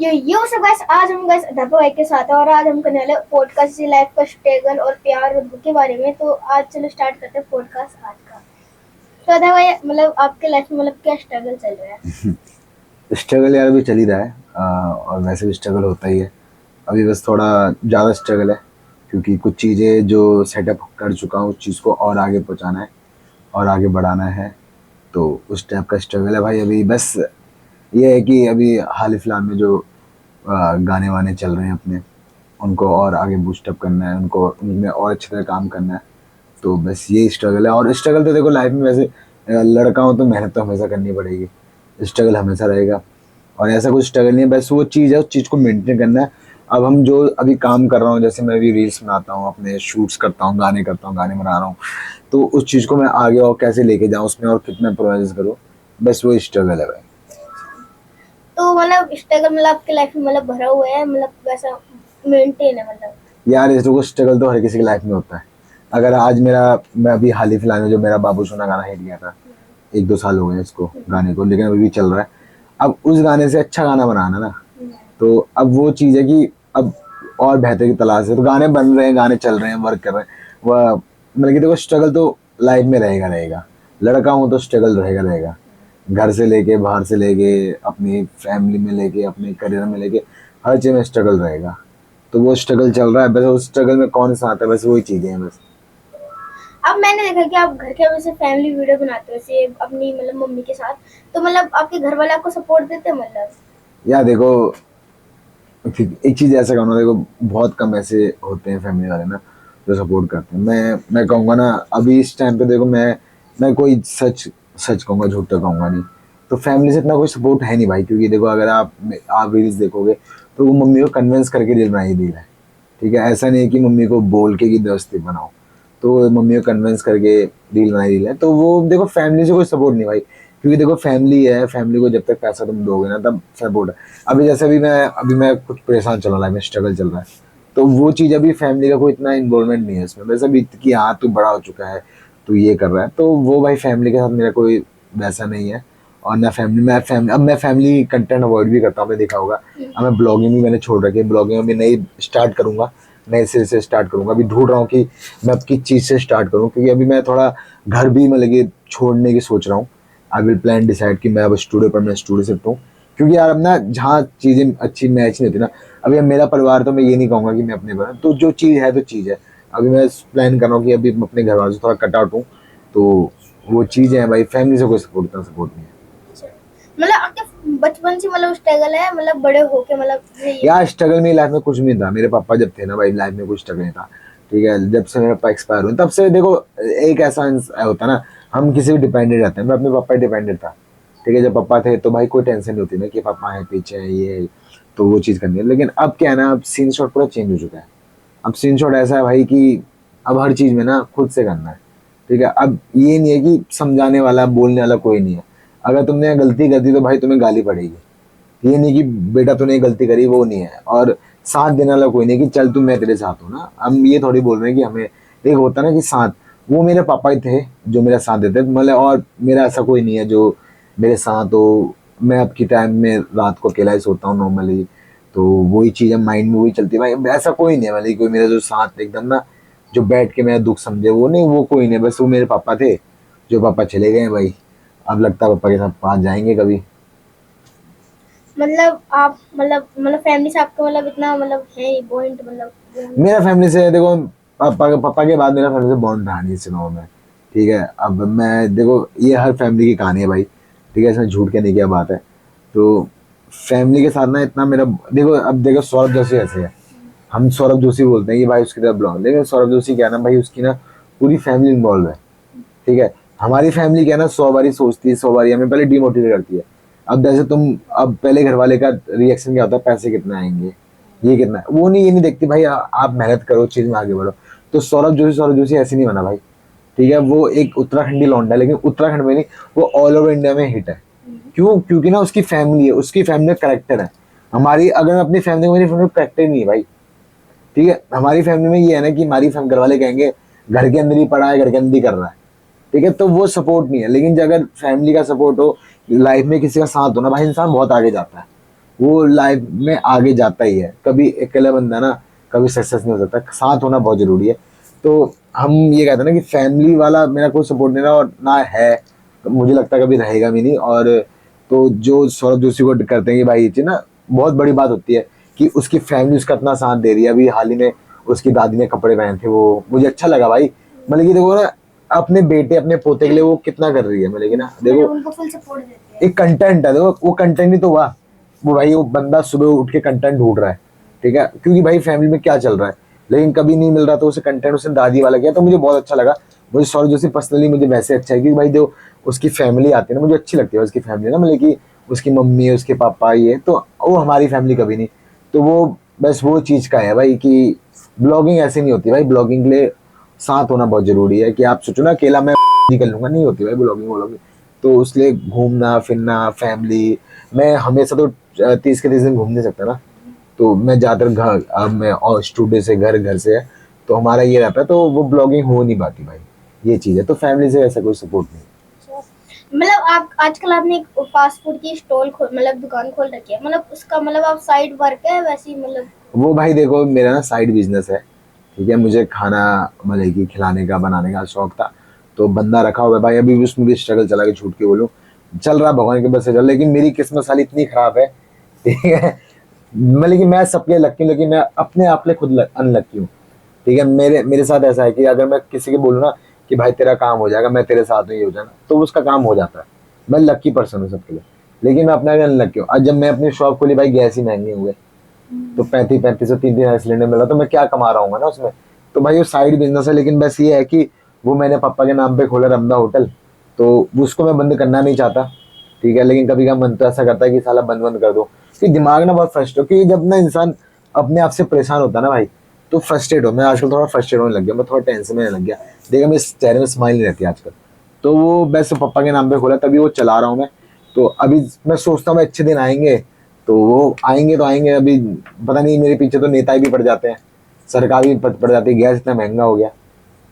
ये सब गाइस, आज हम गाइस अध्यापक भाई के साथ हैं और आज हम करने वाले पॉडकास्ट से लाइफ का स्ट्रगल और प्यार और दुख के बारे में। तो आज चलो स्टार्ट करते हैं पॉडकास्ट आज का। तो अध्यापक भाई, मतलब आपके लाइफ में क्या स्ट्रगल चल रहा है? स्ट्रगल यार अभी चल ही रहा है। और वैसे भी स्ट्रगल होता ही है। अभी बस थोड़ा ज़्यादा स्ट्रगल है क्योंकि कुछ चीज़ें जो सेटअप कर चुका हूँ उस चीज़ को और आगे पहुँचाना है और आगे बढ़ाना है। तो उस टाइप का स्ट्रगल है भाई। अभी बस ये है कि अभी हाल ही फिलहाल में जो गाने वाने चल रहे हैं अपने, उनको और आगे बूस्टअप करना है, उनको उनमें और अच्छी तरह काम करना है। तो बस यही स्ट्रगल है। और स्ट्रगल तो देखो लाइफ में वैसे लड़का हूँ तो मेहनत तो हमेशा करनी पड़ेगी, स्ट्रगल हमेशा रहेगा। और ऐसा कुछ स्ट्रगल नहीं है, बस वो चीज़ है, उस चीज़ को मेंटेन करना है। अब हम जो अभी काम कर रहा हूँ, जैसे मैं अभी रील्स बनाता हूँ, अपने शूट्स करता हूँ, गाने करता हूँ, गाने बना रहा हूँ, तो उस चीज़ को मैं आगे और कैसे लेके जाऊँ उसमें और कितना प्रोग्रेस करूँ, बस वो स्ट्रगल है भाई। तो स्ट्रगल आपके लाइफ में भरा हुआ है, वैसा मेंटेन है यार इस को स्ट्रगल तो हर किसी की लाइफ में होता है। अगर आज मैं अभी हाल ही फिलहाल में जो मेरा बाबू सोना गाना हिट गया था, 1-2 साल हो गए इसको गाने को, लेकिन अभी भी चल रहा है। अब उस गाने से अच्छा गाना बनाना ना, तो अब वो चीज़ है कि अब और बेहतर की तलाश है। तो गाने बन रहे हैं, गाने चल रहे हैं, वर्क कर रहे हैं। वह मतलब कि देखो स्ट्रगल तो लाइफ में रहेगा रहेगा। लड़का हूँ तो स्ट्रगल रहेगा रहेगा। घर से लेके, बाहर से लेके, अपनी फैमिली में लेके, अपने करियर में लेके, हर चीज़ में स्ट्रगल रहेगा। तो वो स्ट्रगल चल रहा है, बस उस स्ट्रगल में कौन सा आता है, बस वही चीज़ें हैं बस। अब मैंने देखा कि आप घर के वैसे फैमिली वीडियो बनाते हो वैसे अपनी मम्मी के साथ। तो आपके घर वाले आपको सपोर्ट देते हैं यार देखो, एक चीज़ ऐसा कहूँ ना, देखो बहुत कम ऐसे होते हैं फैमिली वाले ना जो सपोर्ट करते हैं। मैं कहूँगा ना, अभी इस टाइम पे देखो, मैं कोई सच सच कहूँगा, झूठ तो कहूँगा नहीं। तो फैमिली से इतना कोई सपोर्ट है नहीं भाई, क्योंकि देखो अगर आप रील्स देखोगे तो वो मम्मी को कन्विंस करके रील बनाई रील है। ठीक है, ऐसा नहीं है कि मम्मी को बोल के कि दोस्ती बनाओ। तो मम्मी को कन्विंस करके रील बनाई रील है। तो वो देखो फैमिली से कोई सपोर्ट नहीं भाई, क्योंकि देखो फैमिली है, फैमिली को जब तक पैसा तुम दोगे ना तब सपोर्ट है। अभी जैसे अभी मैं कुछ परेशान चल रहा है, मैं स्ट्रगल चल रहा है, तो वो चीज़ अभी फैमिली का कोई इतना इन्वॉल्वमेंट नहीं है इसमें। वैसे अभी कि हाँ तू बड़ा हो चुका है, तू ये कर रहा है, तो वो भाई फैमिली के साथ मेरा कोई वैसा नहीं है। और ना फैमिली अब मैं फैमिली कंटेंट अवॉइड भी करता हूँ, आपने देखा होगा। अब मैं ब्लॉगिंग भी मैंने छोड़ रखी है, ब्लॉगिंग अभी नई स्टार्ट करूँगा, नए सिरे से स्टार्ट करूँगा। अभी ढूंढ रहा हूँ कि मैं अब किस चीज़ से स्टार्ट करूँ, क्योंकि अभी मैं थोड़ा घर भी मतलब कि छोड़ने की सोच रहा हूँ। आई विल प्लान डिसाइड कि मैं अब स्टूडियो पर मैं स्टूडियो शिफ्ट हूँ, क्योंकि यार अब ना जहाँ चीज़ें अच्छी मैच नहीं होती ना। अभी अब मेरा परिवार, तो मैं ये नहीं कहूँगा कि मैं अपने पर, तो जो चीज़ है तो चीज़ है। अभी मैं प्लान कर रहा हूँ कि अभी मैं अपने घर वालों से थोड़ा कट आउट हूँ। तो वो चीज़ें हैं भाई, फैमिली से कोई सपोर्ट इतना सपोर्ट नहीं है। आपके बचपन से स्ट्रगल है बड़े होके यार स्ट्रगल मेरी लाइफ में कुछ नहीं था। मेरे पापा जब थे ना भाई, लाइफ में कुछ स्ट्रगल नहीं था। ठीक है, जब से मेरे पापा एक्सपायर हुए तब से देखो, एक ऐसा होता है ना, हम किसी भी डिपेंडेंट रहते हैं। मैं अपने पापा डिपेंडेंट था। ठीक है, जब पापा थे तो भाई कोई टेंशन नहीं होती ना कि पापा है पीछे है ये है, तो वो चीज़ करनी है। लेकिन अब क्या है ना, अब सीन शॉट पूरा चेंज हो चुका है। अब सीन शॉट ऐसा है भाई कि अब हर चीज़ में ना खुद से करना है। ठीक है, अब ये नहीं है कि समझाने वाला बोलने वाला कोई नहीं है। अगर तुमने गलती कर दी तो भाई तुम्हें गाली पड़ेगी। ये नहीं कि बेटा तूने गलती करी, वो नहीं है। और साथ देने वाला कोई नहीं कि चल तू मैं तेरे साथ हूँ ना। हम ये थोड़ी बोल रहे हैं कि हमें एक होता ना कि साथ, वो मेरे पापा ही थे जो मेरा साथ देते, मतलब और मेरा ऐसा कोई नहीं है जो मेरे साथ हो। मैं अब की टाइम में रात को अकेला ही सोता हूँ नॉर्मली, तो वही चीज़ है माइंड में वही चलती है भाई। ऐसा कोई नहीं है मतलब कोई मेरा जो साथ एकदम ना, जो बैठ के मेरा दुख समझे, वो नहीं, वो कोई नहीं। बस वो मेरे पापा थे, जो पापा चले गए हैं भाई। अब लगता है पापा के साथ पास जाएंगे कभी। आप फैमिली से आपका इतना है पॉइंट मेरा फैमिली से देखो, पापा के बाद मेरा फैमिली से बॉन्ड रहा नहीं सुनाओ मैं। ठीक है, अब मैं देखो, ये हर फैमिली की कहानी है भाई। ठीक है, इसमें झूठ कहने की क्या बात है। तो फैमिली के साथ ना इतना मेरा, देखो अब देखो सौरभ जोशी ऐसे है, हम सौरभ जोशी बोलते हैं कि भाई उसकी तरफ बिलोंग, लेकिन सौरभ जोशी क्या है ना भाई, उसकी ना पूरी फैमिली इन्वॉल्व है। ठीक है, हमारी फैमिली क्या है ना, 100 बारी सोचती है, 100 बारी हमें पहले डिमोटिवेट करती है। अब जैसे तुम, अब पहले घर वाले का रिएक्शन क्या होता है, पैसे कितना आएंगे, ये कितना है, वो नहीं, ये नहीं देखती भाई आप मेहनत करो, चीज में आगे बढ़ो। तो सौरभ जोशी ऐसे नहीं बना भाई। ठीक है, वो एक उत्तराखंडी लौंडा है, लेकिन उत्तराखंड में नहीं, वो ऑल ओवर इंडिया में हिट है। क्यों? क्योंकि ना उसकी फैमिली है, उसकी फैमिली में करेक्टर है। हमारी अगर मैं अपनी फैमिली में, मेरी फैमिली में करेक्टर नहीं है भाई। ठीक है, हमारी फैमिली में ये है ना कि हमारी घर वाले कहेंगे घर के अंदर ही पढ़ा है, घर के अंदर ही कर रहा है। ठीक है, तो वो सपोर्ट नहीं है। लेकिन अगर फैमिली का सपोर्ट हो, लाइफ में किसी का साथ हो ना भाई, इंसान बहुत आगे जाता है। वो लाइफ में आगे जाता ही है। कभी अकेला बंदा ना कभी सक्सेस नहीं हो सकता, साथ होना बहुत जरूरी है। तो हम ये कहते हैं ना कि फैमिली वाला मेरा कोई सपोर्ट नहीं रहा और ना है, तो मुझे लगता है कभी रहेगा भी नहीं। और तो जो सौरभ जोशी को करते हैं कि भाई ये चीज़ ना बहुत बड़ी बात होती है कि उसकी फैमिली उसका इतना साथ दे रही है। अभी हाल ही में उसकी दादी ने कपड़े पहने थे, वो मुझे अच्छा लगा भाई। मतलब कि देखो ना, अपने बेटे अपने पोते के लिए वो कितना कर रही है। मतलब कि ना देखो, मतलब उनको फुल सपोर्ट देते हैं। एक कंटेंट है, देखो वो कंटेंट ही तो हुआ। वो भाई वो बंदा सुबह उठ के कंटेंट ढूंढ रहा है, ठीक है, क्योंकि भाई फैमिली में क्या चल रहा है, लेकिन कभी नहीं मिल रहा, तो उसे कंटेंट उसने दादी वाला किया, तो मुझे बहुत अच्छा लगा। मुझे सौरभ जोशी पर्सनली मुझे वैसे अच्छा है, क्योंकि भाई जो उसकी फैमिली आती है ना, मुझे अच्छी लगती है उसकी फैमिली ना। मतलब कि उसकी मम्मी उसके पापा, ये तो वो हमारी फैमिली कभी नहीं। तो वो बस वो चीज़ का है भाई कि ब्लॉगिंग ऐसे नहीं होती भाई। ब्लॉगिंग के लिए साथ होना बहुत जरूरी है। कि आप सोचो ना अकेला मैं कर लूंगा, नहीं होती भाई ब्लॉगिंग व्लॉगिंग। तो उसलिए घूमना फिरना फैमिली, मैं हमेशा तो 30 के 30 दिन घूम नहीं सकता ना। तो मैं ज़्यादातर घर, अब मैं और स्टूडियो से घर, घर से है, तो हमारा ये रहता है, तो वो ब्लॉगिंग हो नहीं पाती भाई। ये चीज़ है, तो फैमिली से ऐसा कोई सपोर्ट नहीं। मतलब आप आजकल आपने एक फास्ट फूड की स्टॉल खोल मतलब दुकान खोल रखी है, मतलब उसका मतलब आप साइड वर्क है वैसे ही मतलब। वो भाई देखो मेरा ना साइड बिजनेस है, ठीक है। मुझे खाना मतलब कि खिलाने का बनाने का शौक था, तो बंदा रखा हुआ है भाई। अभी भी उसमें भी स्ट्रगल चला के झूठ के बोलूं, चल रहा भगवान के बस से चल। लेकिन मेरी किस्मत साली इतनी खराब है, ठीक है। मतलब कि मैं सबके लक्की, लेकिन मैं अपने आप में खुद अनलक्की हूँ, ठीक है। मेरे मेरे साथ ऐसा है कि अगर मैं किसी को बोलूँ ना कि भाई तेरा काम हो जाएगा, मैं तेरे साथ ही हो जाना, तो उसका काम हो जाता है। मैं लक्की पर्सन हूँ सबके लिए, लेकिन मैं अपना अनलक्की हूँ। आज जब मैं अपनी शॉप खोली भाई, गैस ही महंगे हुए, तो 35-35 तीन तीन सिलेंडर मिला, तो मैं क्या कमा रहा हूँ ना उसमें। तो भाई वो साइड बिजनेस है, लेकिन बस ये है कि वो मैंने पापा के नाम पे खोला रमदा होटल, तो उसको मैं बंद करना नहीं चाहता, ठीक है। लेकिन कभी कभी मन तो ऐसा करता है कि साला बंद बंद कर दो, कि दिमाग ना बहुत फ्रस्ट्रेट हो। क्योंकि जब ना इंसान अपने आप से परेशान होता है ना भाई, तो फ्रस्ट्रेट हो। मैं आजकल थोड़ा फ्रस्ट्रेट होने लग गया, मैं थोड़ा टेंशन में लग गया। देखा मेरे चेहरे में स्माइल नहीं रहती आजकल। तो वो बस पापा के नाम पे खोला, तभी वो चला रहा हूँ मैं। तो अभी मैं सोचता हूँ अच्छे दिन आएंगे, तो वो आएंगे तो आएंगे। अभी पता नहीं, मेरे पीछे तो नेता भी पड़ जाते हैं, सरकार भी पड़ जाती है, गैस इतना महंगा हो गया।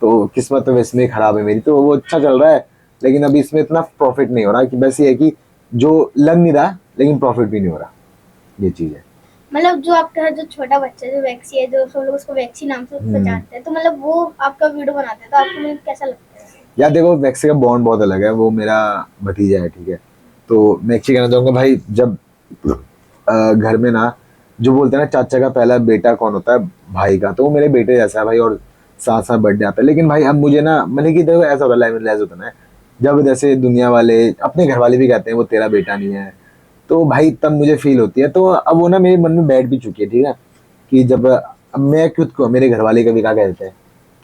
तो किस्मत तो वैसे में खराब है मेरी। तो वो अच्छा चल रहा है, लेकिन अभी इसमें इतना प्रॉफिट नहीं हो रहा। कि बस ये है कि जो लग नहीं रहा, लेकिन प्रॉफिट भी नहीं हो रहा, ये चीज़ है। मतलब जो आपका है जो छोटा बच्चा जो वैक्सी है, जो सब लोग उसको वैक्सी नाम से पहचानते हैं, तो मतलब वो आपका वीडियो बनाते हैं तो आपको मतलब कैसा लगता है? यार देखो, मैक्सी का बॉन्ड बहुत अलग है, वो मेरा भतीजा है, ठीक है। तो मैक्सी कहना चाहूंगा भाई, जब घर में ना जो बोलते हैं ना चाचा का पहला बेटा कौन होता है, भाई का, तो वो मेरे बेटे जैसा है भाई। और साथ साथ बर्थडे आता है। लेकिन भाई अब मुझे ना मतलब कि देखो ऐसा होता है, लाइफ होता है ना, जब जैसे दुनिया वाले अपने घर वाले भी कहते हैं वो तेरा बेटा नहीं है, तो भाई तब मुझे फील होती है। तो अब वो ना मेरे मन में बैठ भी चुकी है, ठीक है, कि जब अब मैं खुद को, मेरे घर वाले कभी क्या कहते हैं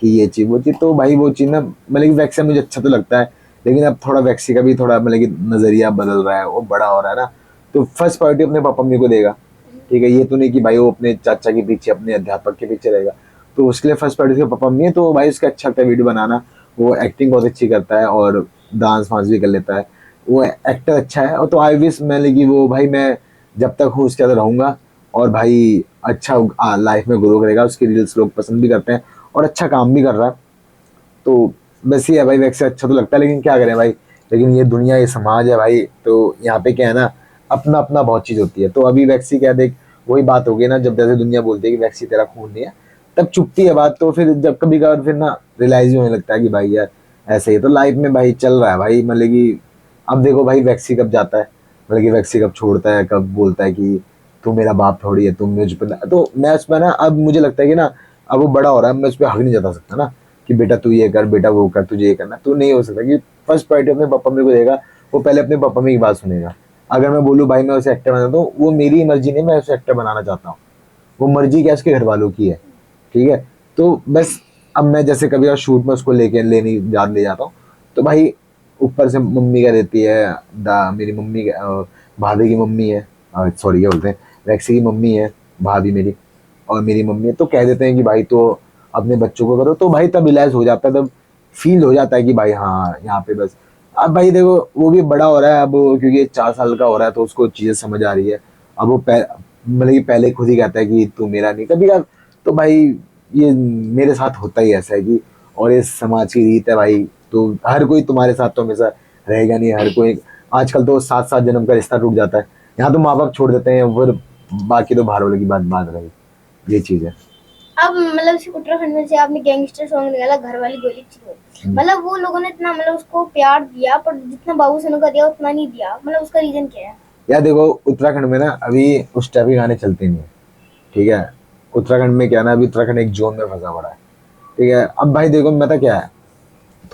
कि ये चीज वो चीज, तो भाई वो चीज ना मतलब कि वैक्सी मुझे अच्छा तो लगता है। लेकिन अब थोड़ा वैक्सी का भी थोड़ा मतलब कि नजरिया बदल रहा है, वो बड़ा हो रहा है ना। तो फर्स्ट प्रायोरिटी अपने पापा मम्मी को देगा, ठीक है। ये तो नहीं कि भाई वो अपने चाचा के पीछे, अपने अध्यापक के पीछे रहेगा। तो उसके लिए फर्स्ट प्रायोरिटी पापा मम्मी है। तो भाई उसका अच्छा लगता है वीडियो बनाना, वो एक्टिंग बहुत अच्छी करता है और डांस वांस भी कर लेता है, वो एक्टर अच्छा है। और तो आई विश मैं लगी वो भाई, मैं जब तक हूँ उसके अंदर रहूंगा, और भाई अच्छा लाइफ में ग्रो करेगा। उसकी रील्स लोग पसंद भी करते हैं, और अच्छा काम भी कर रहा है। तो बस ये है भाई, वैक्सी अच्छा तो लगता है, लेकिन क्या करें भाई। लेकिन ये दुनिया, ये समाज है भाई, तो यहाँ पे क्या है ना, अपना अपना बहुत चीज होती है। तो अभी वैक्सी क्या देख, वही बात हो गई ना, जब जैसे दुनिया बोलती है कि वैक्सी तेरा खून नहीं है, तब चुपती है बात। तो फिर जब कभी कभार फिर ना रियलाइज भी होने लगता है कि भाई यार ऐसे ही तो लाइफ में भाई चल रहा है भाई। मतलब कि अब देखो भाई वैक्सी कब जाता है, मतलब कि वैक्सी कब छोड़ता है, कब बोलता है कि तू मेरा बाप थोड़ी है, तुम मुझ पर। तो मैं उसमें ना, अब मुझे लगता है कि ना अब वो बड़ा हो रहा है, मैं उस पर हक नहीं जता सकता ना कि बेटा तू ये कर, बेटा वो कर, तुझे ये करना। तो नहीं हो सकता कि फर्स्ट प्रायोरिटी अपने पापा मम्मी को देगा, वो पहले अपने पापा मम्मी की बात सुनेगा। अगर मैं बोलूँ भाई मैं उसे एक्टर बनाता हूँ, वो मेरी मर्जी नहीं, मैं उसे एक्टर बनाना चाहता हूँ, वो मर्जी क्या उसके घर वालों की है, ठीक है। तो बस अब मैं जैसे कभी और शूट में उसको लेके ले जाता हूँ, तो भाई ऊपर से मम्मी क्या देती है, मेरी मम्मी भाभी की मम्मी है, सॉरी क्या बोलते हैं, वैक्सी की मम्मी है, भाभी मेरी, और मेरी मम्मी है। तो कह देते हैं कि भाई तो अपने बच्चों को करो, तो भाई तब रियलाइज हो जाता है, तब फील हो जाता है कि भाई हाँ यहाँ पे बस। अब भाई देखो वो भी बड़ा हो रहा है अब, क्योंकि 4 साल का हो रहा है, तो उसको चीजें समझ आ रही है। अब वो मतलब कि पहले खुद ही कहता है कि तू मेरा नहीं, कभी कभी तो भाई ये मेरे साथ होता ही ऐसा है कि, और ये समाज की रीत है भाई। तो हर कोई तुम्हारे साथ तो हमेशा रहेगा नहीं, हर कोई। आजकल तो 7-7 जन्म का रिश्ता टूट जाता है, यहाँ तो माँ बाप छोड़ देते हैं, फिर बाकी तो बाहर वाले की बात बात रही, ये चीज है। अब मतलब सिर्फ उत्तराखंड में से आपने गैंगस्टर सॉन्ग निकाला, घर वाली गोली चली, मतलब वो लोगों ने इतना मतलब उसको प्यार दिया, पर जितना बाबूसोना का दिया उतना नहीं दिया, मतलब उसका रीजन क्या है? यार देखो उत्तराखंड में ना अभी उस टाइप के गाने चलते नहीं है, ठीक है। उत्तराखंड में क्या ना, अभी उत्तराखंड एक जोन में फंसा पड़ा है, ठीक है। अब भाई देखो मैं तो क्या है,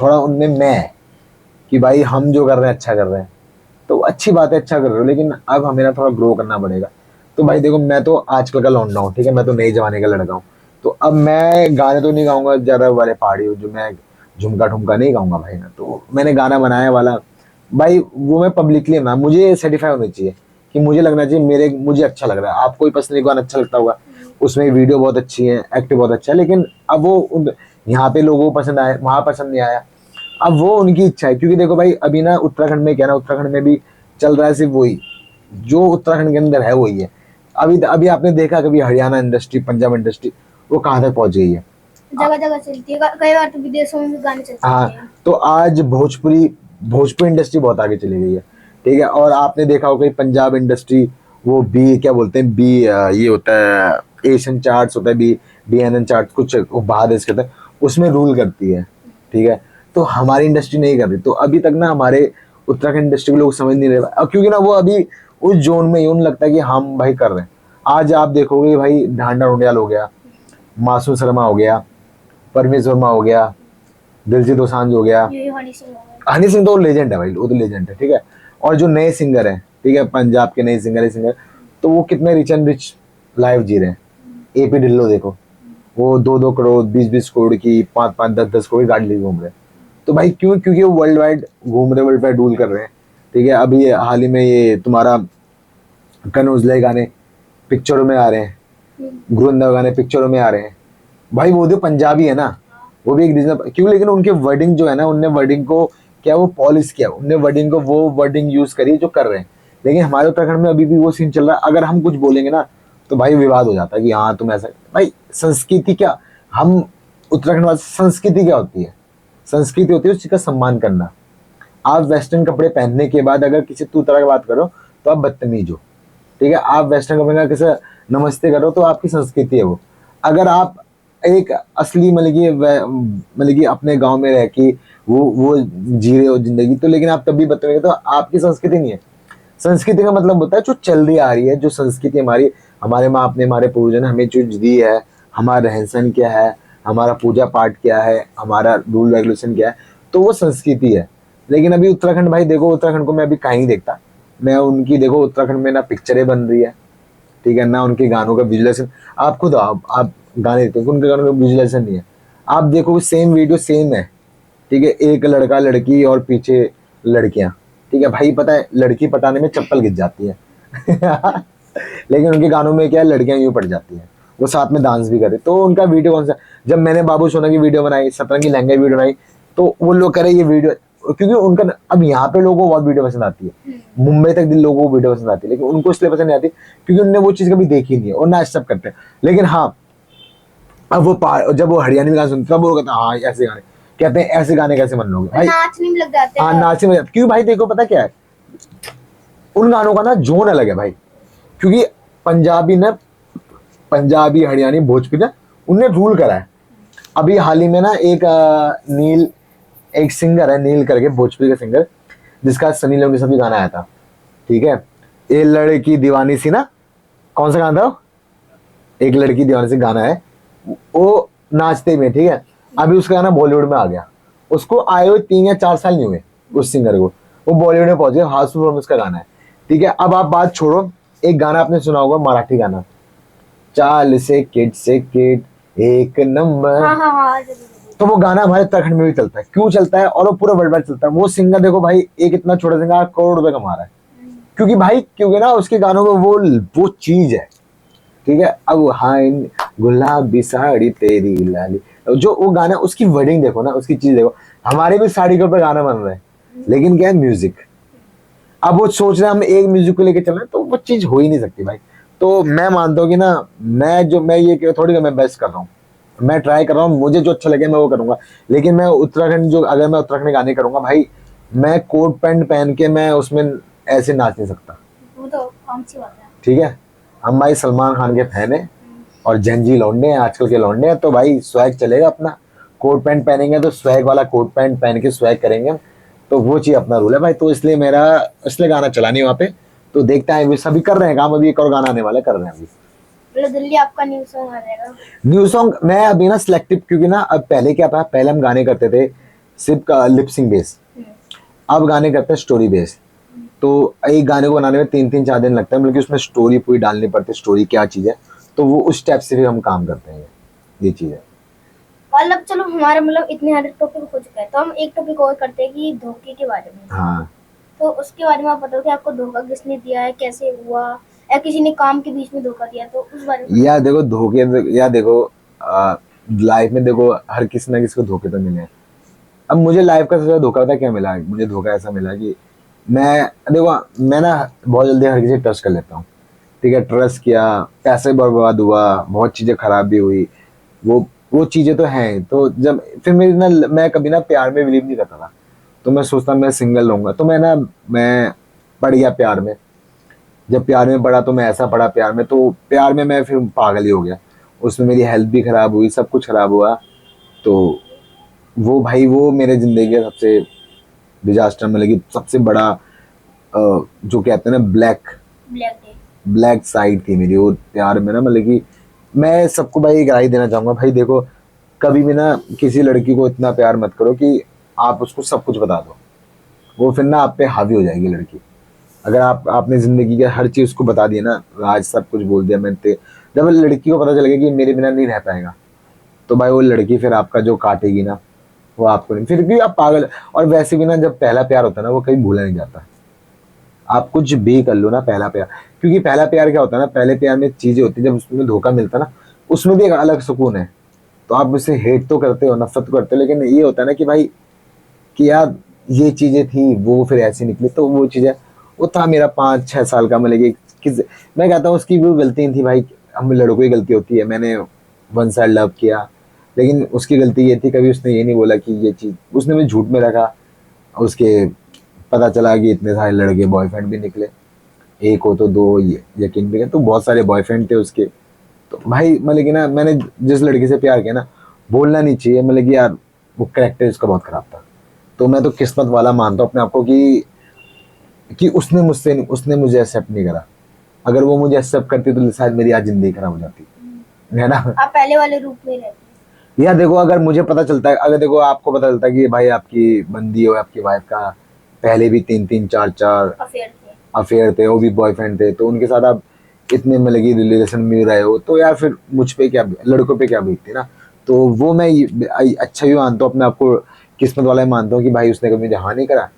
थोड़ा उनमें मैं है कि भाई हम जो कर रहे हैं अच्छा कर रहे हैं, तो अच्छी बात है, अच्छा कर रहे हो, लेकिन अब हमें ना थोड़ा ग्रो करना पड़ेगा। तो भाई देखो मैं तो आजकल का लौंडा हूँ, ठीक है, मैं तो नए जमाने का लड़का हूँ। तो अब मैं गाने तो नहीं गाऊंगा ज्यादा वाले पहाड़ी हो, जो मैं झुमका ठुमका नहीं गाऊंगा भाई ना। तो मैंने गाना बनाया वाला भाई, वो मैं पब्लिकली ना, मुझे सर्टिफाई होना चाहिए कि मुझे लगना चाहिए मेरे मुझे अच्छा लग रहा है। आपको ही पर्सनली गाना अच्छा लगता होगा, उसमें वीडियो बहुत अच्छी है, एक्ट बहुत अच्छा है, लेकिन अब वो यहाँ पे लोगों को पसंद आया, वहां पसंद नहीं आया, अब वो उनकी इच्छा है। क्योंकि देखो भाई अभी ना उत्तराखंड में क्या ना, उत्तराखंड में भी चल रहा है सिर्फ वही, जो उत्तराखंड के अंदर है वही है। अभी अभी आपने देखा कभी हरियाणा इंडस्ट्री, पंजाब इंडस्ट्री वो कहाँ तक पहुंच गई है। जगह जगह चलती है, कई बार तो विदेशों में भी गाने चल हाँ, सकते हैं। तो आज भोजपुरी भोजपुरी इंडस्ट्री बहुत आगे चली गई है, ठीक है। और आपने देखा होगा कि पंजाब इंडस्ट्री, वो बी क्या बोलते हैं, बी ये होता है एशियन चार्ट्स होता है, बी BNN चार्ट कुछ बाहर देश के होता है, उसमें रूल करती है, ठीक है। तो हमारी इंडस्ट्री नहीं कर रही, तो अभी तक ना हमारे उत्तराखंड इंडस्ट्री के लोग समझ नहीं रहे, अब क्योंकि ना वो अभी उस जोन में ही उन्हें लगता है कि हम भाई कर रहे हैं। आज आप देखोगे भाई ढांडा उंडियाल हो गया, मासूम शर्मा हो गया, परवेज वर्मा हो गया, दिलजीत दोसांझ हो गया, ये हनी सिंह हो गए। हनी सिंह तो लेजेंड है भाई, वो तो लेजेंड है, ठीक है। और जो नए सिंगर हैं, ठीक है, पंजाब के नए सिंगर तो वो कितने रिच एंड रिच लाइफ जी रहे हैं। AP ढिल्लो देखो, वो 2-2 करोड़ 20-20 करोड़ की 5-5 10-10 करोड़ की गाड़ी लेके घूम रहे हैं। तो भाई क्यों, क्योंकि वो वर्ल्ड वाइड घूम रहे, वर्ल्ड वाइड रूल कर रहे हैं, ठीक है। अभी हाल ही में ये तुम्हारा कन औजला गाने पिक्चरों में आ रहे हैं, गुरु गाने पिक्चरों में आ रहे हैं। भाई वो जो पंजाबी है ना, वो भी एक रीजन क्यों, लेकिन उनके वर्डिंग जो है ना, उनने वर्डिंग को क्या वो पॉलिश किया, उनने वर्डिंग को वो वर्डिंग यूज करी जो कर रहे हैं। लेकिन हमारे उत्तराखंड में अभी भी वो सीन चल रहा है, अगर हम कुछ बोलेंगे ना तो भाई विवाद हो जाता है कि हाँ तुम ऐसा। भाई संस्कृति क्या, हम उत्तराखंड वासी, संस्कृति क्या होती है, संस्कृति होती है उस चीज का सम्मान करना। आप वेस्टर्न कपड़े पहनने के बाद अगर किसी तू तरह की बात करो तो आप बदतमीज हो, ठीक है। आप वेस्टर्न कपड़े का किसी नमस्ते करो तो आपकी संस्कृति है वो। अगर आप एक असली मतलब कि अपने गांव में रह के वो जी रहे हो जिंदगी, तो लेकिन आप तब भी बदतमीज, तो आपकी संस्कृति नहीं है। संस्कृति का मतलब होता है जो चल रही आ रही है, जो संस्कृति हमारी, हमारे माँ अपने हमारे पूर्वजों ने हमें जो दी है, हमारा रहन सहन क्या है, हमारा पूजा पाठ क्या है, हमारा रूल रेगुलेशन क्या है, तो वो संस्कृति है। लेकिन अभी उत्तराखंड भाई देखो, उत्तराखंड को मैं अभी कहीं नहीं देखता। मैं उनकी देखो उत्तराखंड में ना पिक्चरें बन रही है, ठीक है ना, उनके गानों का विजुअलाइजेशन। आप खुद आप गाने देखते हो, उनके गानों का विजुअलाइजेशन नहीं है। आप देखो सेम वीडियो सेम है, ठीक है, एक लड़का लड़की और पीछे लड़कियां, ठीक है। भाई पता है लड़की पटाने में चप्पल गिर जाती है लेकिन उनके गानों में क्या है, लड़कियां यूं पट जाती हैं, वो साथ में डांस भी करे। तो उनका वीडियो कौन सा, जब मैंने बाबू सोना की वीडियो बनाई, सतरंगी लहंगा की वीडियो बनाई, तो वो लोग करे ये वीडियो, क्योंकि उनका अब यहाँ पे लोगों को बहुत वीडियो पसंद आती है, मुंबई तक दिल लोगों को वीडियो पसंद आती है, लेकिन उनको इसलिए पसंद नहीं आती क्योंकि उनने वो चीज कभी देखी नहीं है और ना एक्सेप्ट करते हैं। लेकिन हाँ, अब वो जब वो हरियाणवी गाने सुनते हैं, तब वो कहते हैं हाँ ऐसे गाने, कहते हैं ऐसे गाने कैसे मन लोगे भाई। नाचने में लग जाते हाँ हैं। नाचने में क्यों भाई, देखो पता क्या है, उन गानों का ना जोन अलग है भाई। क्योंकि पंजाबी ने, पंजाबी हरियाणी भोजपुरी ना, उनने रूल करा है। अभी हाल ही में ना एक नील, एक सिंगर है नील करके, भोजपुरी का सिंगर, जिसका सनी लियोन के साथ भी गाना आया था, ठीक है। ये लड़की दीवानी सी ना, कौन सा गाना था वो? एक लड़की दीवानी सी गाना है, वो नाचते में, ठीक है। अभी उसका गाना बॉलीवुड में आ गया, उसको आए हुए 3 या 4 साल नहीं हुए उस सिंगर को, वो बॉलीवुड में पहुंच गया, हाउसफुल परफॉर्मेंस का गाना है, ठीक है। अब आप बात छोड़ो, एक गाना आपने सुना होगा मराठी गाना, चाल से किड एक नंबर। हाँ हाँ हाँ, जरूर जरूर। तो वो गाना हमारे उत्तराखंड में भी चलता है, क्यों चलता है, और वो पूरा वर्ल्ड वाइड चलता है। वो सिंगर देखो भाई, एक इतना छोटा सिंगर करोड़ रुपए कमा रहा है, क्योंकि भाई क्योंकि ना उसके गानों में वो चीज है, ठीक है। अब हाँ गुलाबी साड़ी तेरी लाली, जो वो गाना, उसकी वर्डिंग देखो ना, उसकी चीज देखो। हमारे भी साड़ी के ऊपर गाना बन रहे हैं, लेकिन क्या है, म्यूजिक। अब वो सोच रहे हैं हम एक म्यूजिक को लेकर चल रहे हैं, तो वो चीज हो ही नहीं सकती भाई। तो मैं मानता हूँ कि ना, मैं ये थोड़ी कि मैं बेस्ट कर रहा हूँ, मैं ट्राई कर रहा हूँ, मुझे जो अच्छा लगे मैं वो करूंगा। लेकिन मैं उत्तराखंड जो, अगर मैं उत्तराखंड गाने करूंगा भाई, मैं कोट पैंट पहन के मैं उसमें ऐसे नाच नहीं सकता, वो तो आम सी बात है। ठीक है, हम भाई सलमान खान के फैन है और जंजी लौंडे हैं, आजकल के लौंडे हैं, तो भाई स्वैग चलेगा अपना। कोट पैंट पहनेंगे तो स्वैग वाला कोट पैंट पहन के स्वैग करेंगे हम, तो वो चीज अपना रूल है भाई। तो इसलिए मेरा, इसलिए गाना चला नहीं वहाँ पे, तो देखते हैं, अभी सभी कर रहे हैं काम, अभी एक और गाना आने वाला है, कर रहे हैं अभी। मतलब दिल्ली आपका न्यू सॉन्ग आ जाएगा। न्यू सॉन्ग मैं अभी ना सिलेक्टिव, क्योंकि ना अब पहले क्या था, पहले हम गाने करते थे सिर्फ का लिपसिंग बेस, अब गाने करते हैं स्टोरी बेस। तो एक गाने को बनाने में 3-3-4 दिन लगता है, बल्कि उसमें स्टोरी पूरी डालनी पड़ती है, स्टोरी क्या चीज़ है, तो वो उस टाइप से फिर हम काम करते हैं, ये चीज़ है। मतलब चलो हमारे मतलब इतने सारे टॉपिक हो चुके हैं, तो हम एक टॉपिक और करते हैं कि धोखे के बारे में। हाँ तो उसके बारे में आप बताओ कि आपको धोखा किसने दिया है, कैसे हुआ, या किसी ने काम के बीच में धोखा दिया, तो उस बारे में। या देखो धोखे, या देखो लाइफ में देखो हर किसी ना किसी को धोखे तो मिले हैं। अब मुझे लाइफ का सबसे ज्यादा धोखा पता है क्या मिला है, मुझे धोखा ऐसा मिला कि मैं, देखो मैं ना बहुत जल्दी हर किसी ट्रस्ट कर लेता हूँ, ठीक है, ट्रस्ट किया, पैसे बर्बाद हुआ, बहुत चीज़ें खराब भी हुई, वो चीज़ें तो हैं। तो जब फिर मेरी ना, मैं कभी ना प्यार में बिलीव नहीं करता था, तो मैं सोचता मैं सिंगल रहूँगा, तो मैं पड़ गया प्यार में। जब प्यार में पड़ा तो मैं ऐसा पड़ा प्यार में, तो प्यार में मैं फिर पागल ही हो गया, उसमें मेरी हेल्थ भी खराब हुई, सब कुछ खराब हुआ। तो वो भाई, वो मेरे ज़िंदगी का सबसे डिजास्टर, मतलब कि सबसे बड़ा जो कहते हैं ना black black day. Black side थी मेरी वो प्यार में ना। मतलब कि मैं सबको भाई एक राय देना चाहूँगा, भाई देखो कभी भी ना किसी लड़की को इतना प्यार मत करो कि आप उसको सब कुछ बता दो, वो फिर ना आप पे हावी हो जाएगी लड़की। अगर आपने ज़िंदगी का हर चीज़ उसको बता दिया ना, राज सब कुछ बोल दिया मैंने, जब लड़की को पता चलेगा कि मेरे बिना नहीं रह पाएगा, तो भाई वो लड़की फिर आपका जो काटेगी ना, वो आपको नहीं, फिर भी आप पागल। और वैसे भी ना जब पहला प्यार होता है ना, वो कभी भूला नहीं जाता। आप कुछ भी कर लो ना, पहला प्यार, क्योंकि पहला प्यार क्या होता है ना, पहले प्यार में चीजें होती है, जब उसमें धोखा मिलता है ना, उसमें भी एक अलग सुकून है। तो आप उसे हेट तो करते हो, नफरत तो करते हो, लेकिन ये होता है ना कि भाई, कि यार ये चीजें थी, वो फिर ऐसी निकली, तो वो चीजें, वो था मेरा 5-6 साल का, मतलब कि किस, मैं कहता हूँ उसकी वो गलती नहीं थी भाई, हम लड़कों की गलती होती है, मैंने वन साइड लव किया, लेकिन उसकी गलती ये थी, कभी उसने ये नहीं बोला कि ये चीज, उसने मुझे झूठ में रखा, उसके पता चला कि इतने सारे लड़के बॉयफ्रेंड भी निकले, एक हो तो दो, ये यकीन भी कर, तो बहुत सारे बॉयफ्रेंड थे उसके। तो भाई मतलब कि ना, मैंने जिस लड़की से प्यार किया ना, बोलना नहीं चाहिए, मतलब कि यार वो कैरेक्टर उसका बहुत खराब था। तो मैं तो किस्मत वाला मानता हूँ अपने आप को कि उसने मुझे एक्सेप्ट नहीं करा। अगर वो मुझे एक्सेप्ट करती तो शायद मेरी आज जिंदगी खराब हो जाती, है ना। आप पहले वाले रूप में रहते। या देखो अगर मुझे पता चलता है, अगर देखो आपको पता चलता है कि भाई आपकी बंदी हो, आपकी वाइफ का पहले भी 3-3 4-4 अफेयर थे। अफेयर थे, वो भी बॉयफ्रेंड थे, तो उनके साथ आप इतने में लगी रिलेशन में रहे हो, तो यार फिर मुझ पे क्या, लड़कों पे क्या बीतती ना। तो वो मैं अच्छा भी मानता हूँ अपने आप को, किस्मत वाला ही मानता हूँ कि भाई उसने कभी मुझे हाँ नहीं करा।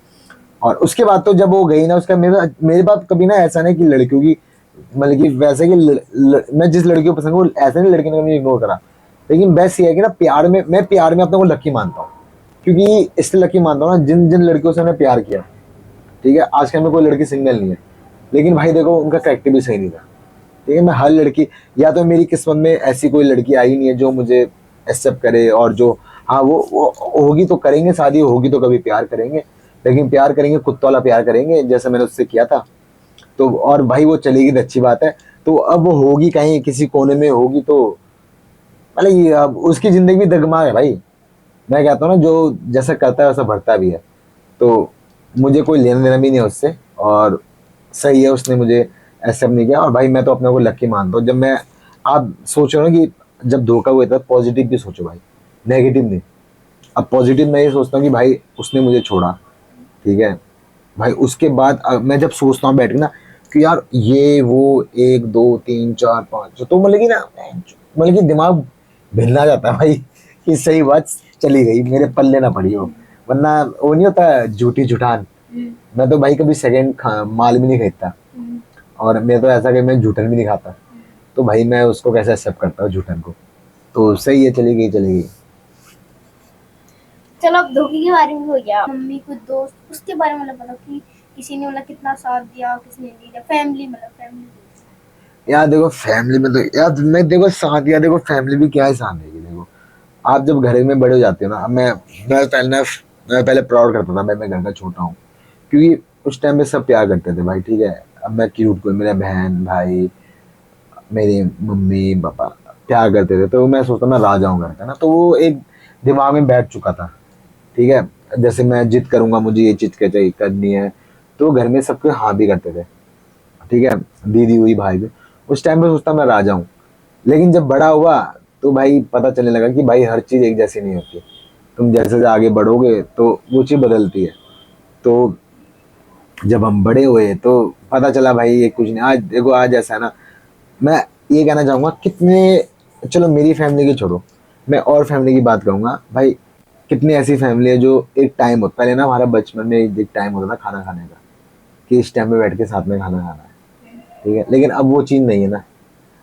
और उसके बाद तो जब वो गई ना, उसका मेरे बात कभी ना ऐसा नहीं कि लड़कियों की, मतलब कि वैसे कि मैं जिस लड़की को पसंद हूँ, ऐसे नहीं लड़की ने कभी इग्नोर करा। लेकिन बेस्ट ये है कि ना, प्यार में, मैं प्यार में अपने को लकी मानता हूँ, क्योंकि इसलिए लकी मानता हूँ ना, जिन जिन लड़कियों से मैंने प्यार किया, ठीक है, आज के में कोई लड़की सिंगल नहीं है, लेकिन भाई देखो उनका कैरेक्टर भी सही नहीं था, ठीक है। मैं हर लड़की, या तो मेरी किस्मत में ऐसी कोई लड़की आई नहीं है जो मुझे एक्सेप्ट करे, और जो, हाँ वो होगी तो करेंगे शादी, होगी तो कभी प्यार करेंगे, लेकिन प्यार करेंगे कुत्ता वाला प्यार करेंगे, जैसा मैंने उससे किया था। तो और भाई वो चलेगी तो अच्छी बात है। तो अब वो होगी कहीं किसी कोने में होगी, तो मतलब ये अब उसकी जिंदगी भी दगमा है भाई। मैं कहता हूँ ना, जो जैसा करता है वैसा भरता भी है। तो मुझे कोई लेना देना भी नहीं है उससे, और सही है उसने मुझे एक्सेप्ट नहीं किया। और भाई मैं तो अपने को लकी मानता हूँ। जब मैं, आप सोचो ना कि जब धोखा हुआ था, पॉजिटिव भी सोचो भाई, नेगेटिव नहीं। अब पॉजिटिव मैं ये सोचता हूँ कि भाई उसने मुझे छोड़ा, ठीक है भाई, उसके बाद मैं जब सोचता हूँ बैठ के ना कि यार ये वो 1 2 3 4 5, तो मतलब कि ना, मतलब कि दिमाग हिलना जाता है भाई कि सही बात चली गई, मेरे पल्ले ना पड़ी हो। वरना वो नहीं होता झूठी झूठान, मैं तो भाई कभी सेकंड माल भी नहीं खरीदता, और मैं तो ऐसा कि मैं झूठन भी नहीं खाता। तो भाई मैं उसको कैसे एक्सेप्ट करता हूँ झूठन को। तो सही है, चली गई चली गई। चलो अब धोखे के बारे में हो गया, मम्मी कुछ दोस्त, उसके बारे में मतलब बताओ कि किसी ने मतलब कितना साथ दिया, किसने नहीं दिया, फैमिली मतलब फैमिली। यार देखो फैमिली में तो, यार मैं देखो साथ, या देखो फैमिली भी क्या है साथ देगी। देखो आप जब घर में बड़े हो जाते हो ना, अब मैं पहले प्राउड करता था मैं घर का छोटा हूँ, क्योंकि उस टाइम पे सब प्यार करते थे भाई, ठीक है। अब मैं क्यूट कोई मेरे बहन भाई मेरी मम्मी पापा प्यार करते थे, तो मैं सोचता मैं राजा हूँ घर का ना, तो वो एक दिमाग में बैठ चुका था। ठीक है, जैसे मैं जिद करूंगा मुझे ये चीज क्या चाहिए करनी है, तो घर में सबके हाँ भी करते थे। ठीक है, दीदी हुई भाई भी, उस टाइम पे सोचता मैं राजा हूँ। लेकिन जब बड़ा हुआ तो भाई पता चलने लगा कि भाई हर चीज एक जैसी नहीं होती। तुम जैसे जैसे आगे बढ़ोगे तो वो चीज बदलती है। तो जब हम बड़े हुए तो पता चला भाई ये कुछ नहीं। आज देखो, आज ऐसा है ना, मैं ये कहना चाहूंगा कितने, चलो मेरी फैमिली की छोड़ो, मैं और फैमिली की बात करूंगा भाई। कितनी ऐसी फैमिली है जो एक टाइम होता, पहले ना हमारा बचपन में एक टाइम होता था खाना खाने का, कि इस टाइम में बैठ के साथ में खाना खाना है। ठीक है, लेकिन अब वो चीज़ नहीं है ना।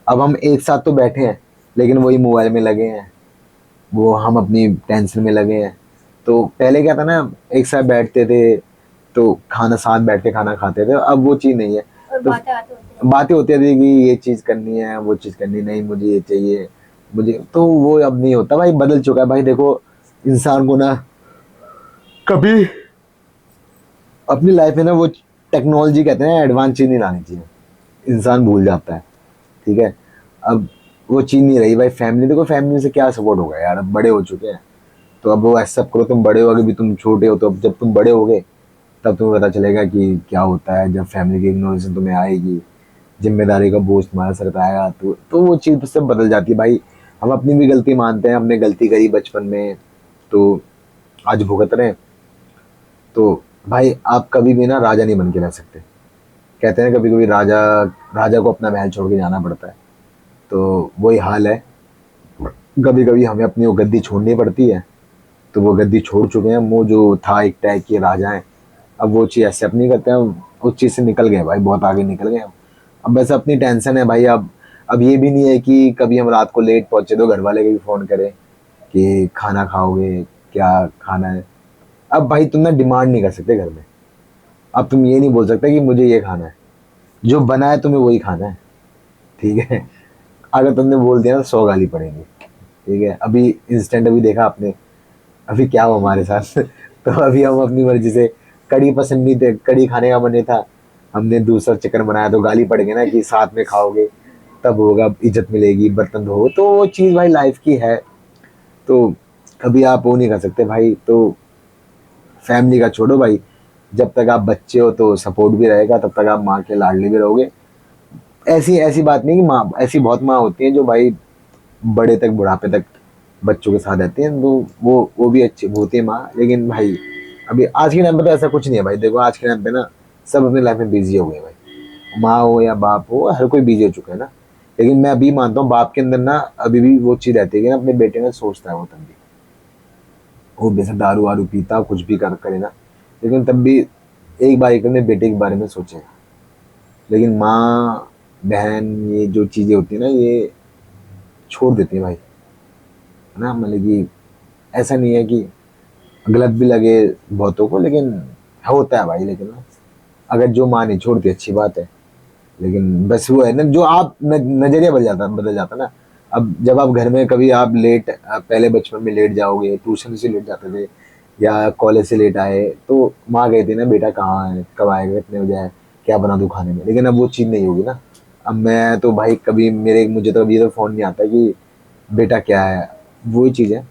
अब हम एक साथ तो बैठे हैं, लेकिन वही मोबाइल में लगे हैं, वो हम अपनी टेंशन में लगे हैं। तो पहले क्या था ना, एक साथ बैठते थे तो खाना साथ बैठ के खाना खाते थे, अब वो चीज़ नहीं है। और तो बातें आती होती हैं। बातें होती थी कि ये चीज़ करनी है वो चीज़ करनी नहीं, मुझे ये चाहिए मुझे, तो वो अब नहीं होता भाई, बदल चुका है भाई। देखो, इंसान को ना कभी अपनी लाइफ में ना वो टेक्नोलॉजी कहते हैं एडवांस चीज़ नहीं लानी चाहिए, इंसान भूल जाता है। ठीक है, अब वो चीज़ नहीं रही भाई। फैमिली, देखो फैमिली से क्या सपोर्ट होगा यार, अब बड़े हो चुके हैं। तो अब वो ऐसा सब करो, तुम बड़े हो, अभी भी तुम छोटे हो, तो अब जब तुम बड़े होगे तब तुम्हें पता चलेगा कि क्या होता है। जब फैमिली की इग्नोरेंस तुम्हें आएगी, जिम्मेदारी का बोझ तुम्हारे सर पे आएगा, तो वो चीज़ सब बदल जाती है भाई। हम अपनी भी गलती मानते हैं, हमने गलती करी बचपन में, तो आज भुगत रहे हैं। तो भाई आप कभी भी ना राजा नहीं बन के रह सकते। कहते हैं कभी कभी राजा राजा को अपना महल छोड़ के जाना पड़ता है, तो वही हाल है। कभी कभी हमें अपनी वो गद्दी छोड़नी पड़ती है, तो वो गद्दी छोड़ चुके हैं। वो जो था एक टाइप के राजा हैं, अब वो चीज़ एक्सेप्ट नहीं करते हैं। उस चीज़ से निकल गए भाई, बहुत आगे निकल गए हम। अब बस अपनी टेंशन है भाई। अब ये भी नहीं है कि कभी हम रात को लेट पहुंचे तो घर वाले भी फ़ोन करें कि खाना खाओगे, क्या खाना है। अब भाई तुम ना डिमांड नहीं कर सकते घर में। अब तुम ये नहीं बोल सकते कि मुझे ये खाना है, जो बना है तुम्हें वही खाना है। ठीक है, अगर तुमने बोल दिया ना 100 गाली पड़ेगी। ठीक है, अभी इंस्टेंट अभी देखा आपने, अभी क्या हुआ हमारे साथ तो अभी हम अपनी मर्जी से, कड़ी पसंद नहीं थे, कड़ी खाने का मन नहीं था, हमने दूसरा चिकन बनाया, तो गाली पड़ गई ना कि साथ में खाओगे तब होगा, इज्जत मिलेगी, बर्तन धोओ। तो वो चीज़ भाई लाइफ की है, तो कभी आप वो नहीं कर सकते भाई। तो फैमिली का छोड़ो भाई, जब तक आप बच्चे हो तो सपोर्ट भी रहेगा, तब तक आप माँ के लाडले भी रहोगे। ऐसी ऐसी बात नहीं कि माँ, ऐसी बहुत माँ होती हैं जो भाई बड़े तक, बुढ़ापे तक बच्चों के साथ रहती हैं, तो वो भी अच्छी होती है माँ। लेकिन भाई अभी आज के टाइम पे तो ऐसा कुछ नहीं है भाई। देखो आज के टाइम पे ना सब अपनी लाइफ में बिजी हो गए हैं भाई, माँ हो या बाप हो, हर कोई बिजी हो चुका है ना। लेकिन मैं अभी मानता हूँ बाप के अंदर ना अभी भी वो चीज़ रहती है कि ना अपने बेटे में सोचता है वो, तब भी वो बेशक दारू वारू पीता कुछ भी करे ना, लेकिन तब भी एक बार एक अपने बेटे के बारे में सोचेगा। लेकिन माँ बहन ये जो चीज़ें होती है ना, ये छोड़ देती है भाई, है ना। मतलब कि ऐसा नहीं है कि गलत भी लगे बहुतों को, लेकिन होता है भाई। लेकिन ना अगर जो माँ नहीं छोड़ती अच्छी बात है, लेकिन बस वो है ना, जो आप नजरिया बदल जाता ना। अब जब आप घर में कभी आप लेट, पहले बचपन में लेट जाओगे, ट्यूशन से लेट जाते थे या कॉलेज से लेट आए, तो माँ कहती ना बेटा कहाँ है, कब आएगा, कितने बजे आए, क्या बना दूँ खाने में। लेकिन अब वो चीज़ नहीं होगी ना। अब मैं तो भाई कभी मुझे तो अभी तो फ़ोन नहीं आता कि बेटा क्या है, वही चीज़ है।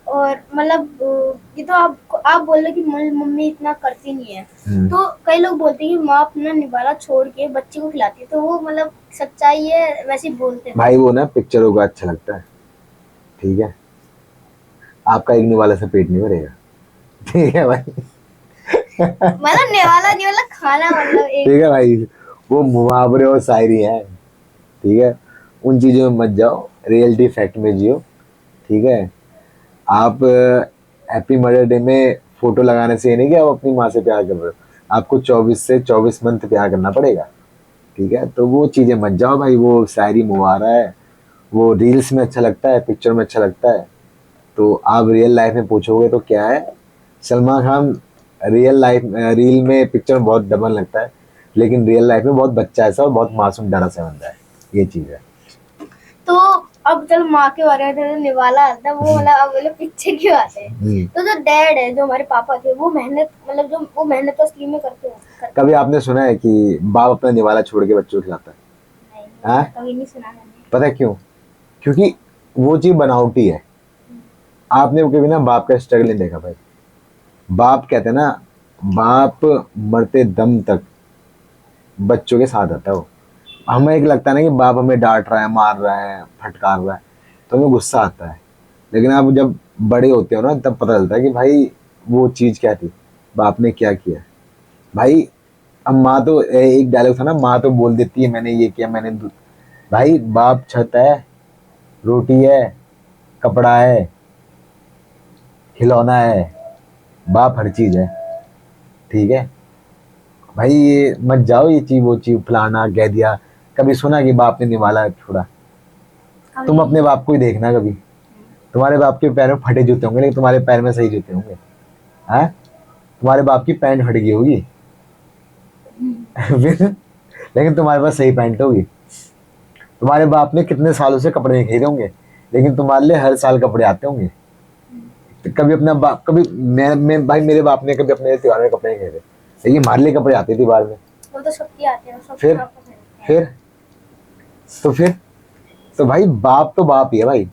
और मतलब ये तो आप बोल रहे कि मम्मी इतना करती नहीं है, हम्म। तो कई लोग बोलते हैं कि माँ अपना निवाला छोड़ के बच्चे को खिलाती है, तो वो मतलब सच्चाई है, वैसे ही बोलते हैं। भाई वो ना पिक्चरों का अच्छा लगता है। ठीक है, आपका एक निवाला से पेट नहीं भरेगा। ठीक है भाई। मतलब निवाला नहीं, मतलब खाना, मतलब एक। ठीक है भाई, वो मुहावरे और शायरी है। ठीक है, उन चीज़ों में मत जाओ, रियलिटी फैक्ट में जियो। ठीक है, आप हैप्पी मदर डे में फोटो लगाने से ये नहीं कि आप अपनी माँ से प्यार कर रहे हो, आपको 24 से 24 मंथ प्यार करना पड़ेगा। ठीक है, तो वो चीज़ें मत जाओ भाई, वो शायरी मुहावरा है, वो रील्स में अच्छा लगता है, पिक्चर में अच्छा लगता है। तो आप रियल लाइफ में पूछोगे तो क्या है, Salman Khan real life reel में पिक्चर में बहुत डबल लगता है, लेकिन रियल लाइफ में बहुत बच्चा ऐसा और बहुत मासूम डरा सा बंदा है। ये चीज़ है। तो अब चलो माँ के बारे में तो निवाला आता है वो मतलब अब मतलब पीछे की बात है। तो जो डैड है, जो हमारे पापा थे, वो मेहनत मतलब जो वो मेहनत तो असली में करते हैं। कभी आपने सुना है कि बाप अपना निवाला छोड़ के बच्चों को खिलाता है? नहीं, कभी नहीं सुना मैंने। पता है क्यों? क्योंकि वो चीज बनावटी है। आपने कभी ना बाप का स्ट्रगल नहीं देखा भाई। बाप कहते हैं ना, बाप मरते दम तक बच्चों के साथ आता है वो। हमें एक लगता है ना कि बाप हमें डांट रहा है, मार रहा है, फटकार रहा है, तो हमें गुस्सा आता है। लेकिन आप जब बड़े होते हो ना, तब पता चलता है कि भाई वो चीज क्या थी, बाप ने क्या किया। भाई अब माँ तो एक डायलॉग था ना, माँ तो बोल देती है मैंने ये किया, मैंने भाई बाप छत है, रोटी है, कपड़ा है, खिलौना है, बाप हर चीज है। ठीक है भाई, ये मत जाओ ये चीज वो चीज फलाना कह दिया। कभी सुना कि बाप ने निवाला छोड़ा? तुम अपने बाप को ही देखना कभी। तुम्हारे बाप के पैर में फटे जूते होंगे, लेकिन तुम्हारे पैर में सही जूते होंगे। हाँ, तुम्हारे बाप की पैंट फट गई होगी फिर लेकिन तुम्हारे पास सही पैंट होगी। तुम्हारे बाप ने कितने सालों से कपड़े नहीं खरीदे होंगे, लेकिन तुम्हारे लिए हर साल कपड़े आते होंगे। तो कभी अपना बाप, कभी मैं भाई मेरे बाप ने कभी अपने त्योहार में कपड़े नहीं खरीदे, लेकिन हमारे लिए कपड़े आते थे त्योहार में। वो तो सबकी आते हैं, सब फिर फिर तो फिर तो भाई बाप तो बाप ही है भाई।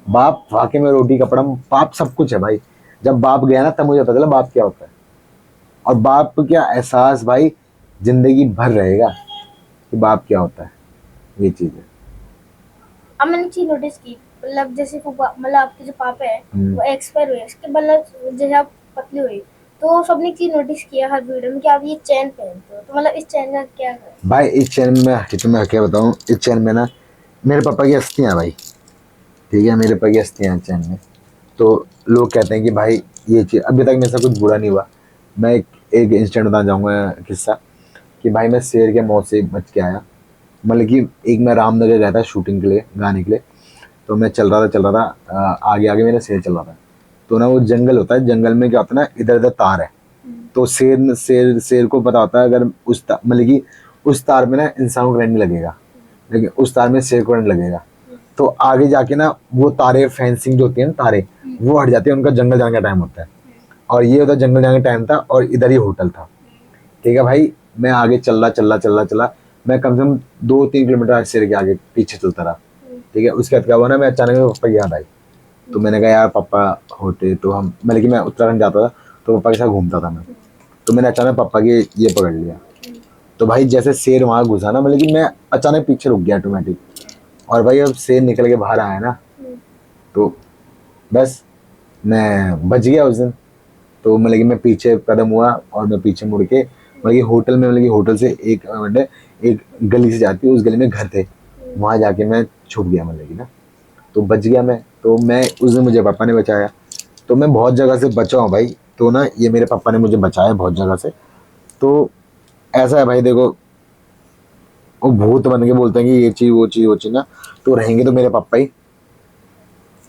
बाप वाकई में रोटी कपड़ा बाप सब कुछ है भाई। जब बाप गया ना, तब मुझे पता चला बाप क्या होता है। और बाप क्या एहसास भाई जिंदगी भर रहेगा कि बाप क्या होता है। ये चीज है। अब मैंने चीज नोटिस की, मतलब जैसे मतलब आपके जो पापा है वो एक्सपायर हुए, उसके मतलब जैसे आप पतली हुई, तो सबने एक चीज नोटिस किया हर वीडियो में कि आप ये चैन पहनते हो, तो मतलब इस चैन का क्या है? भाई इस चैन में तुम्हें क्या बताऊं, इस चैन में ना मेरे पापा की अस्थियां हैं भाई। ठीक है, मेरे पापा की अस्थियां हैं चैन में। तो लोग कहते हैं कि भाई ये चीज, अभी तक मेरे से कुछ बुरा नहीं हुआ। मैं एक इंसिडेंट बताना चाहूँगा, किस्सा, कि भाई मैं शेर के मौत से बच के आया। मतलब कि एक मैं रामनगर गया था शूटिंग के लिए, गाने के लिए। तो मैं चल रहा था, आगे आगे मेरा शेर चल रहा था। तो ना वो जंगल होता है, जंगल में क्या होता है ना, इधर उधर तार है। तो शेर शेर शेर को पता होता है अगर मतलब कि उस तार में ना इंसान को करंट नहीं लगेगा, लेकिन उस तार में शेर को करंट लगेगा। तो आगे जाके ना वो तारे, फेंसिंग जो होती है ना तारे, वो हट जाती है, उनका जंगल जाने का टाइम होता है। और ये होता जंगल जाने का टाइम था, और इधर ही होटल था। ठीक है भाई, मैं आगे चल रहा, मैं कम से कम 2-3 किलोमीटर शेर के आगे पीछे चलता रहा। ठीक है, उसके बाद क्या हुआ ना, मैं अचानक मेरे पापा की याद आई। तो मैंने कहा यार पापा होते तो हम, मतलब कि मैं उत्तराखंड जाता था तो पापा के साथ घूमता था मैं। तो मैंने अचानक पापा की ये पकड़ लिया। तो भाई जैसे शेर वहां घुसा ना, मतलब कि मैं अचानक पीछे रुक गया ऑटोमेटिक। और भाई अब शेर निकल के बाहर आया ना, तो बस मैं बच गया उस दिन। तो मतलब कि मैं पीछे कदम हुआ और मैं पीछे मुड़ के, मतलब कि होटल में, मतलब कि होटल से एक गली से जाती है, उस गली में घर थे, वहां जाके मैं छुप गया, मतलब कि ना, तो बच गया मैं। तो मैं उस दिन मुझे पापा ने बचाया। तो मैं बहुत जगह से बचा हूँ भाई। तो ना ये मेरे पापा ने मुझे बचाया बहुत जगह से। तो ऐसा है भाई, देखो वो भूत बन के बोलते हैं कि ये चीज वो चीज वो चीज ना, तो रहेंगे तो मेरे पापा ही,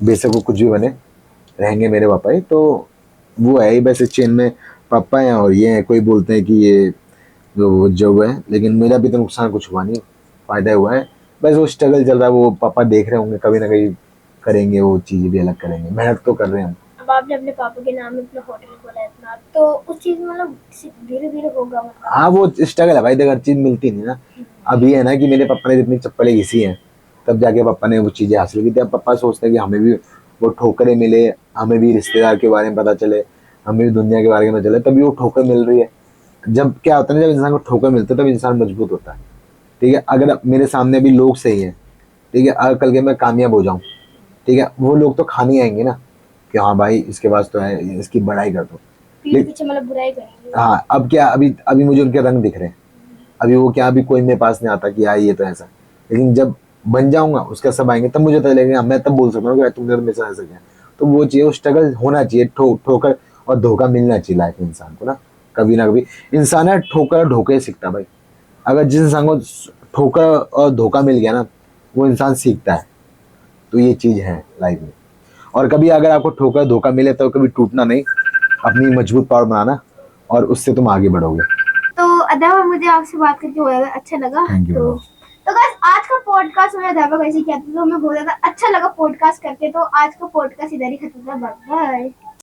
बेशक वो कुछ भी बने, रहेंगे मेरे पापा ही। तो वो है ही बस इस चेन में, पापा हैं और ये है। कोई बोलते हैं कि ये जो है, लेकिन मेरा भी तो नुकसान कुछ हुआ नहीं, फायदा हुआ है। बस वो स्ट्रगल चल रहा है, वो पापा देख रहे होंगे, कभी ना कभी करेंगे, वो चीज़ भी अलग करेंगे, मेहनत तो कर रहे हैं हम। अब आपने अपने पापा के नाम में अपना होटल खोला है इतना, तो उस चीज में मतलब धीरे धीरे होगा मतलब। हाँ वो स्ट्रगल है भाई, देख हर चीज़ मिलती नहीं ना। अब ये है ना कि मेरे पापा ने जितनी चप्पलें घिसी हैं, तब जाके पापा ने वो चीज़ें हासिल की थी। अब पापा सोचते हैं कि हमें भी वो ठोकरें मिले, हमें भी रिश्तेदार के बारे में पता चले, हमें भी दुनिया के बारे में पता चले, तभी वो ठोकर मिल रही है। जब क्या होता है ना, जब इंसान को ठोकर मिलता है तब इंसान मजबूत होता है। ठीक है, अगर मेरे सामने अभी लोग सही हैं, ठीक है, अगर कल के मैं कामयाब हो जाऊं, ठीक है, वो लोग तो खाने आएंगे ना कि हाँ भाई इसके पास तो है, इसकी बड़ाई कर दो। पीठ पीछे मतलब बुराई करेंगे। हाँ, अब क्या, अभी अभी मुझे उनके रंग दिख रहे हैं। अभी वो क्या, अभी कोई मेरे पास नहीं आता कि यार ये तो ऐसा। लेकिन जब बन जाऊंगा, उसका सब आएंगे, तब मुझे पता लगेगा, मैं तब बोल सकता हूँ कि तुमने तो मेरे साथ ऐसा किया। तो वो चाहिए, वो स्ट्रगल होना चाहिए, ठोकर और धोखा मिलना चाहिए लाइफ में इंसान को ना। कभी ना कभी इंसान है ठोकर और धोखे सीखता भाई। अगर जिस इंसान को ठोकर और धोखा मिल गया ना, वो इंसान सीखता है। तो ये चीज है लाइफ में। और कभी अगर आपको ठोकर धोखा मिले तो कभी टूटना नहीं, अपनी मजबूत पावर बनाना, और उससे तुम आगे बढ़ोगे। तो अदा मुझे आपसे बात करके अच्छा लगा। Thank you. तो गाइस आज का पॉडकास्ट में अध्यापक ऐसे कहते थे, तो हमें बहुत ज्यादा अच्छा लगा पॉडकास्ट करके। तो आज का पॉडकास्ट इधर ही खत्म होता है। Bye bye.